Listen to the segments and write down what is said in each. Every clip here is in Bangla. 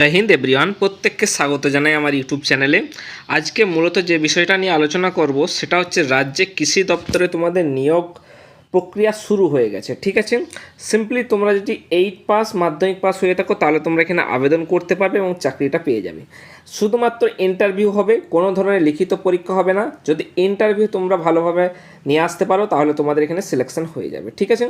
জয় হিন্দ এভরিওয়ান, প্রত্যেককে স্বাগত জানাই আমার ইউটিউব চ্যানেলে। আজকে মূলত যে বিষয়টা নিয়ে আলোচনা করব সেটা হচ্ছে রাজ্যে কৃষি দপ্তরে তোমাদের নিয়োগ প্রক্রিয়া শুরু হয়ে গেছে। ঠিক আছে, সিম্পলি তোমরা যদি 8 পাস মাধ্যমিক পাস হয়ে থাকো তাহলে তোমরা এখানে আবেদন করতে পারবে এবং চাকরিটা পেয়ে যাবে। শুধুমাত্র ইন্টারভিউ হবে, কোনো ধরনের লিখিত পরীক্ষা হবে না। যদি ইন্টারভিউ তোমরা ভালোভাবে নিয়ে আসতে পারো তাহলে তোমাদের এখানে সিলেকশন হয়ে যাবে। ঠিক আছে,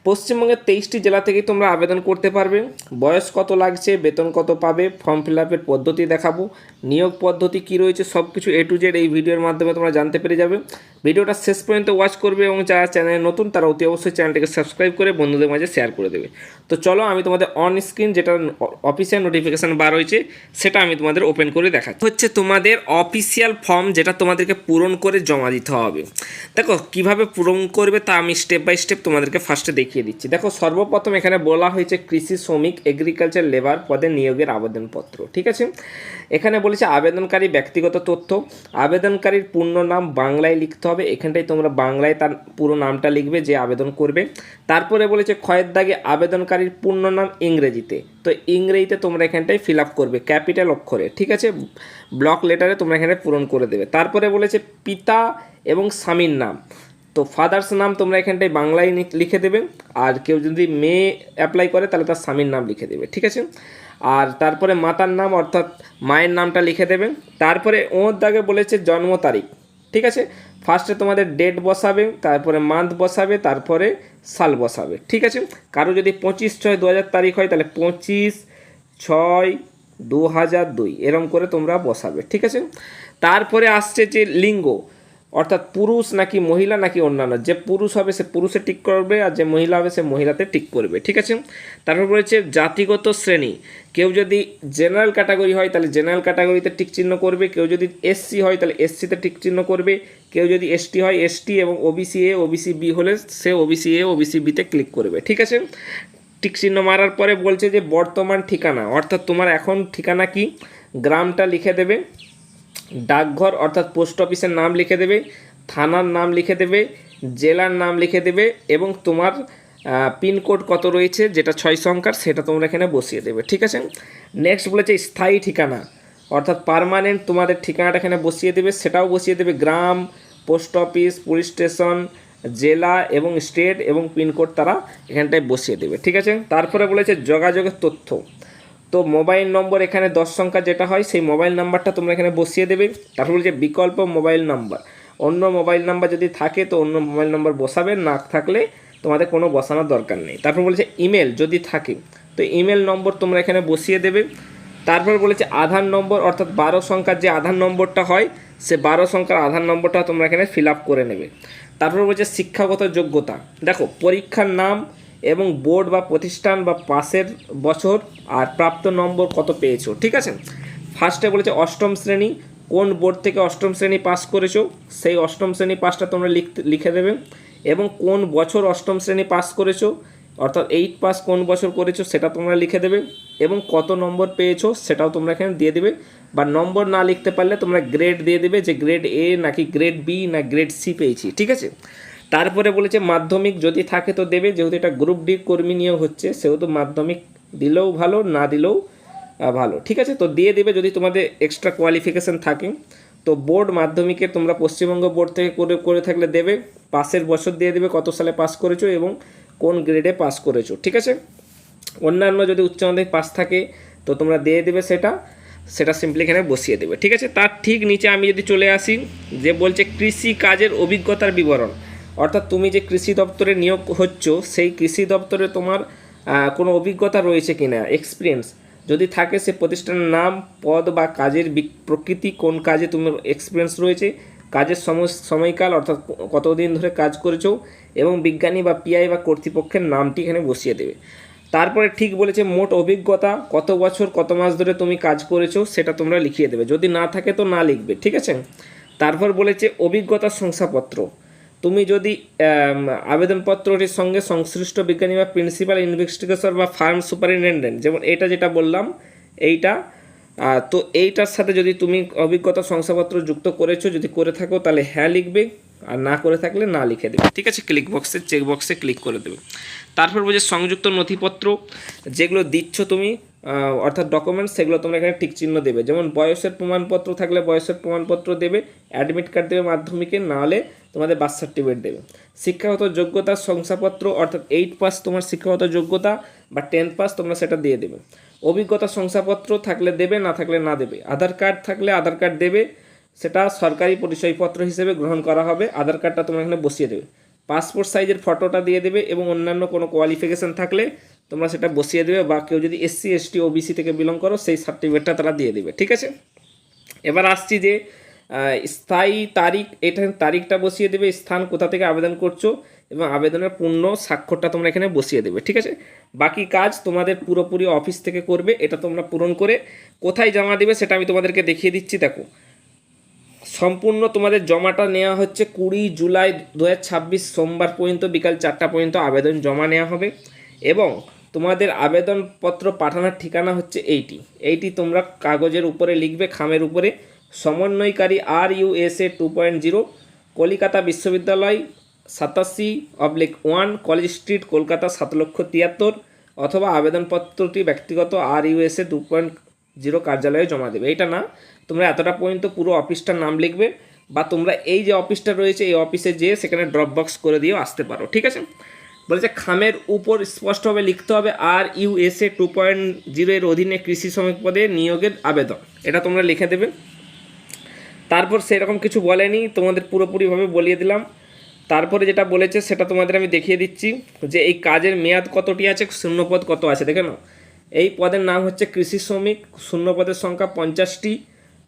পশ্চিমবঙ্গের 23টি জেলা থেকেই তোমরা আবেদন করতে পারবে। বয়স কত লাগছে, বেতন কত পাবে, ফর্ম ফিল আপের পদ্ধতি দেখাবো, নিয়োগ পদ্ধতি কী রয়েছে, সব কিছু A to Z এই ভিডিওর মাধ্যমে তোমরা জানতে পেরে যাবে। ভিডিওটা শেষ পর্যন্ত ওয়াচ করবে এবং যারা চ্যানেলে নতুন তারা অতি অবশ্যই চ্যানেলটিকে সাবস্ক্রাইব করে বন্ধুদের মাঝে শেয়ার করে দেবে। তো চলো আমি তোমাদের অন স্ক্রিন যেটা অফিসিয়াল নোটিফিকেশান বার হয়েছে সেটা আমি তোমাদের ওপেন করে দেখাচ্ছি। হচ্ছে তোমাদের অফিসিয়াল ফর্ম, যেটা তোমাদেরকে পূরণ করে জমা দিতে হবে। দেখো কিভাবে পূরণ করবে তা আমি স্টেপ বাই স্টেপ তোমাদেরকে ফার্স্টে দেখিয়ে দিচ্ছি। দেখো সর্বপ্রথম এখানে বলা হয়েছে কৃষি শ্রমিক এগ্রিকালচার লেবার পদে নিয়োগের আবেদনপত্র। ঠিক আছে, এখানে বলেছে আবেদনকারী ব্যক্তিগত তথ্য, আবেদনকারীর পূর্ণ নাম বাংলায় লিখতে হবে। এখানটাই তোমরা বাংলায় তার পুরো নামটা লিখবে যে আবেদন করবে। তারপরে বলেছে ক্ষয়ের দাগে আবেদনকারীর পূর্ণ নাম ইংরেজিতে, তো ইংরেজিতে তোমরা এখানটায় ফিল আপ করবে ক্যাপিটাল অক্ষরে। ঠিক আছে, ব্লক লেটারে তোমরা এখানে পূরণ করে দেবে। তারপরে বলেছে পিতা এবং স্বামীর নাম, তো ফাদার্স নাম তোমরা এখানটায় বাংলায় লিখে দেবে। আর কেউ যদি মেয়ে অ্যাপ্লাই করে তাহলে তার স্বামীর নাম লিখে দেবে। ঠিক আছে, আর তারপরে মাতার নাম অর্থাৎ মায়ের নামটা লিখে দেবে। তারপরে ওর দাগে বলেছে জন্ম তারিখ। ঠিক আছে, ফার্স্টে তোমাদের ডেট বসাবে, তারপরে মান্থ বসাবে, তারপরে সাল বসাবে। ঠিক আছে, কারো যদি 25/6/2000 তারিখ হয় তাহলে 25/6/2002 এরকম করে তোমরা বসাবে। ঠিক আছে, তারপরে আসছে যে লিঙ্গ, অর্থাৎ পুরুষ নাকি মহিলা নাকি অন্যান্য। যে পুরুষ হবে সে পুরুষে টিক করবে, আর যে মহিলা হবে সে মহিলাতে টিক করবে। ঠিক আছে, তারপর বলেছে জাতিগত শ্রেণী, কেউ যদি জেনারেল ক্যাটাগরি হয় তাহলে জেনারেল ক্যাটাগরিতে টিক চিহ্ন করবে, কেউ যদি এসসি হয় তাহলে এসসিতে টিক চিহ্ন করবে, কেউ যদি এসটি হয় এসটি, এবং ওবিসি এ ওবিসি বি হলে সে ওবিসি এ ওবিসি বিতে ক্লিক করবে। ঠিক আছে, টিক চিহ্ন মারার পরে বলছে যে বর্তমান ঠিকানা, অর্থাৎ তোমার এখন ঠিকানা কি, গ্রামটা লিখে দেবে, ডাকঘর অর্থাৎ পোস্ট অফিসের নাম লিখে দেবে, থানার নাম লিখে দেবে, জেলার নাম লিখে দেবে, এবং তোমার পিনকোড কত রয়েছে যেটা 6 সংখ্যার সেটা তোমরা এখানে বসিয়ে দেবে। ঠিক আছে, নেক্সট বলেছে স্থায়ী ঠিকানা, অর্থাৎ পার্মানেন্ট তোমাদের ঠিকানাটা এখানে বসিয়ে দেবে, সেটাও বসিয়ে দেবে। গ্রাম, পোস্ট অফিস, পুলিশ স্টেশন, জেলা এবং স্টেট এবং পিনকোড তারা এখানটায় বসিয়ে দেবে। ঠিক আছে, তারপরে বলেছে যোগাযোগের তথ্য, তো মোবাইল নম্বর এখানে 10 সংখ্যা যেটা হয় সেই মোবাইল নাম্বারটা তোমরা এখানে বসিয়ে দেবে। তারপর বলছে বিকল্প মোবাইল নাম্বার, অন্য মোবাইল নাম্বার যদি থাকে তো অন্য মোবাইল নাম্বার বসাবে, না থাকলে তোমাদের কোনো বসানোর দরকার নেই। তারপর বলেছে ইমেল যদি থাকে তো ইমেল নম্বর তোমরা এখানে বসিয়ে দেবে। তারপর বলেছে আধার নম্বর, অর্থাৎ 12 সংখ্যার যে আধার নম্বরটা হয় সে 12 সংখ্যার আধার নম্বরটা তোমরা এখানে ফিল আপ করে নেবে। তারপর বলছে শিক্ষাগত যোগ্যতা, দেখো পরীক্ষার নাম এবং বোর্ড বা প্রতিষ্ঠান বা পাসের বছর আর প্রাপ্ত নম্বর কত পেয়েছো। ঠিক আছে, ফার্স্টে বলেছে অষ্টম শ্রেণী, কোন বোর্ড থেকে অষ্টম শ্রেণী পাস করেছো সেই অষ্টম শ্রেণী পাসটা তোমরা লিখে দেবে, এবং কোন বছর অষ্টম শ্রেণী পাস করেছো অর্থাৎ 8 পাস কোন বছর করেছো সেটা তোমরা লিখে দেবে, এবং কত নম্বর পেয়েছো সেটাও তোমরা এখানে দিয়ে দেবে। বা নম্বর না লিখতে পারলে তোমরা গ্রেড দিয়ে দেবে, যে গ্রেড এ নাকি গ্রেড বি না গ্রেড সি পেয়েছি। ঠিক আছে, তারপরে বলেছে মাধ্যমিক যদি থাকে তো দেবে, যেহেতু এটা গ্রুপ ডি কর্মী নিয়োগ হচ্ছে সেহেতু মাধ্যমিক দিলেও ভালো, না দিলেও ভালো। ঠিক আছে, তো দিয়ে দেবে যদি তোমাদের এক্সট্রা কোয়ালিফিকেশান থাকে। তো বোর্ড মাধ্যমিকে তোমরা পশ্চিমবঙ্গ বোর্ড থেকে করে থাকলে দেবে, পাসের বছর দিয়ে দেবে কত সালে পাস করেছো এবং কোন গ্রেডে পাস করেছো। ঠিক আছে, অন্যান্য যদি উচ্চ মাধ্যমিক পাস থাকে তো তোমরা দিয়ে দেবে, সেটা সিম্পলি এখানে বসিয়ে দেবে। ঠিক আছে, তার ঠিক নিচে আমি যদি চলে আসি, যে বলছে কৃষি কাজের অভিজ্ঞতার বিবরণ, অর্থাৎ তুমি যে কৃষি দপ্তরে নিয়োগ হচ্ছ সেই কৃষি দপ্তরে তোমার কোনো অভিজ্ঞতা রয়েছে কি না, এক্সপিরিয়েন্স যদি থাকে সে প্রতিষ্ঠানের নাম, পদ বা কাজের প্রকৃতি, কোন কাজে তোমার এক্সপিরিয়েন্স রয়েছে, কাজের সময়কাল অর্থাৎ কতদিন ধরে কাজ করেছো, এবং বিজ্ঞানী বা পিআই বা কর্তৃপক্ষের নামটি এখানে বসিয়ে দেবে। তারপরে ঠিক বলেছে মোট অভিজ্ঞতা কত বছর কত মাস ধরে তুমি কাজ করেছো সেটা তোমরা লিখিয়ে দেবে, যদি না থাকে তো না লিখবে। ঠিক আছে, তারপর বলেছে অভিজ্ঞতার শংসাপত্র, তুমি যদি আবেদনপত্রটির সঙ্গে সংশ্লিষ্ট বিজ্ঞানী বা প্রিন্সিপাল ইনভেস্টিগেটর বা ফার্ম সুপারিনটেন্ডেন্ট, যেমন এটা যেটা বললাম এইটা, তো এইটার সাথে যদি তুমি অভিজ্ঞতা শংসাপত্র যুক্ত করেছো, যদি করে থাকো তাহলে হ্যাঁ লিখবে, আর না করে থাকলে না লিখে দেবে। ঠিক আছে, ক্লিক বক্সে চেক বক্সে ক্লিক করে দেবে। তারপর বলছে সংযুক্ত নথিপত্র, যেগুলো দিচ্ছ তুমি অর্থাৎ ডকুমেন্টস, সেগুলো তোমরা এখানে টিক চিহ্ন দেবে। যেমন বয়সের প্রমাণপত্র থাকলে বয়সের প্রমাণপত্র দেবে, অ্যাডমিট কার্ড দেবে মাধ্যমিকের, না হলে তোমাদের বার্থ সার্টিফিকেট দেবে। শিক্ষাগত যোগ্যতার শংসাপত্র অর্থাৎ 8 পাস তোমার শিক্ষাগত যোগ্যতা বা 10 পাস তোমরা সেটা দিয়ে দেবে। অভিজ্ঞতা শংসাপত্র থাকলে দেবে, না থাকলে না দেবে। আধার কার্ড থাকলে আধার কার্ড দেবে, সেটা সরকারি পরিচয়পত্র হিসেবে গ্রহণ করা হবে, আধার কার্ডটা তোমরা এখানে বসিয়ে দেবে। পাসপোর্ট সাইজের ফটোটা দিয়ে দেবে এবং অন্যান্য কোনো কোয়ালিফিকেশান থাকলে তোমরা সেটা বসিয়ে দেবে, বা কেউ যদি SC ST OBC থেকে বিলং করো সেই সার্টিফিকেটটা তারা দিয়ে দেবে। ঠিক আছে, এবার আসছি যে স্থায়ী তারিখ, এটা তারিখটা বসিয়ে দেবে, স্থান কোথা থেকে আবেদন করছো এবং আবেদনের পূর্ণ স্বাক্ষরটা তোমরা এখানে বসিয়ে দেবে। ঠিক আছে, বাকি কাজ তোমাদের পুরোপুরি অফিস থেকে করবে, এটা তোমরা পূরণ করে কোথায় জমা দেবে সেটা আমি তোমাদেরকে দেখিয়ে দিচ্ছি। দেখো, সম্পূর্ণ তোমাদের জমাটা নেওয়া হচ্ছে 20 জুলাই 2026 সোমবার পর্যন্ত বিকাল 4টা পর্যন্ত আবেদন জমা নেওয়া হবে। এবং তোমাদের আবেদনপত্র পাঠানোর ঠিকানা হচ্ছে এইটি তোমরা কাগজের উপরে লিখবে, খামের উপরে, সমন্বয়কারী RUSA 2.0 কলিকাতা বিশ্ববিদ্যালয় 87/1 কলেজ স্ট্রিট কলকাতা 7,73,000, অথবা আবেদনপত্রটি ব্যক্তিগত RUSA 2.0 কার্যালয়ে জমা দেবে। এইটা না, তোমরা এতটা পর্যন্ত পুরো অফিসটার নাম লিখবে, বা তোমরা এই যে অফিসটা রয়েছে এই অফিসে যেয়ে সেখানে ড্রপ বক্স করে দিয়েও আসতে পারো। ঠিক আছে, বলেছে খামের উপর স্পষ্টভাবে লিখতে হবে RUSA 2.0 এর অধীনে কৃষি শ্রমিক পদে নিয়োগের আবেদন, এটা তোমরা লিখে দেবে। তারপর সেরকম কিছু বলেনি, তোমাদের পুরোপুরিভাবে বলিয়ে দিলাম। তারপরে যেটা বলেছে সেটা তোমাদের আমি দেখিয়ে দিচ্ছি, যে এই কাজের মেয়াদ কতটি আছে, শূন্যপদ কত আছে দেখে নাও। এই পদের নাম হচ্ছে কৃষি শ্রমিক, শূন্যপদের সংখ্যা 50টি,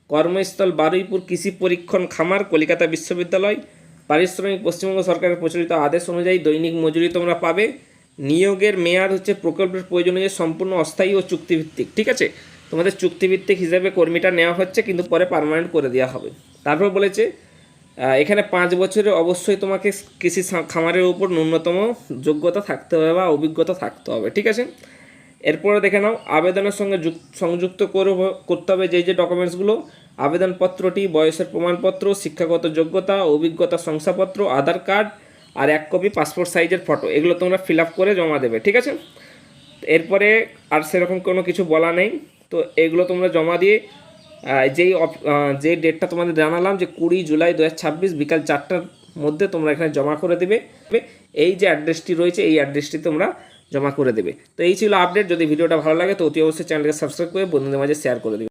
কর্মস্থল বারুইপুর কৃষি পরীক্ষণ খামার কলকাতা বিশ্ববিদ্যালয়, পারিশ্রমিক পশ্চিমবঙ্গ সরকারের প্রচলিত আদেশ অনুযায়ী দৈনিক মজুরি তোমরা পাবে। নিয়োগের মেয়াদ হচ্ছে প্রকল্পের প্রয়োজন অনুযায়ী সম্পূর্ণ অস্থায়ী ও চুক্তিভিত্তিক। ঠিক আছে, তোমাদের চুক্তিভিত্তিক হিসাবে কর্মীটা নেওয়া হচ্ছে, কিন্তু পরে পার্মানেন্ট করে দেওয়া হবে। তারপর বলেছে এখানে 5 বছরে অবশ্যই তোমাকে কৃষি খামারের উপর ন্যূনতম যোগ্যতা থাকতে হবে বা অভিজ্ঞতা থাকতে হবে। ঠিক আছে, এরপরে দেখে নাও আবেদনের সঙ্গে সংযুক্ত করতে হবে যে ডকুমেন্টসগুলো, আবেদনপত্রটি, বয়সের প্রমাণপত্র, শিক্ষাগত যোগ্যতা, অভিজ্ঞতা শংসাপত্র, আধার কার্ড আর 1 কপি পাসপোর্ট সাইজের ফটো, এগুলো তোমরা ফিল আপ করে জমা দেবে। ঠিক আছে, এরপরে আর সেরকম কোনো কিছু বলা নেই। তো এগুলো তোমরা জমা দিয়ে যে ডেটটা তোমাদের জানালাম যে 20 জুলাই 2026 বিকাল 4টার মধ্যে তোমরা এখানে জমা করে দেবে। এই যে অ্যাড্রেসটি রয়েছে এই অ্যাড্রেসটি তোমরা জমা করে দেবে। তো এই ছিল আপডেট। যদি ভিডিওটা ভালো লাগে তো অতি অবশ্যই চ্যানেলকে সাবস্ক্রাইব করে বন্ধুদের মাঝে শেয়ার করে দেবে।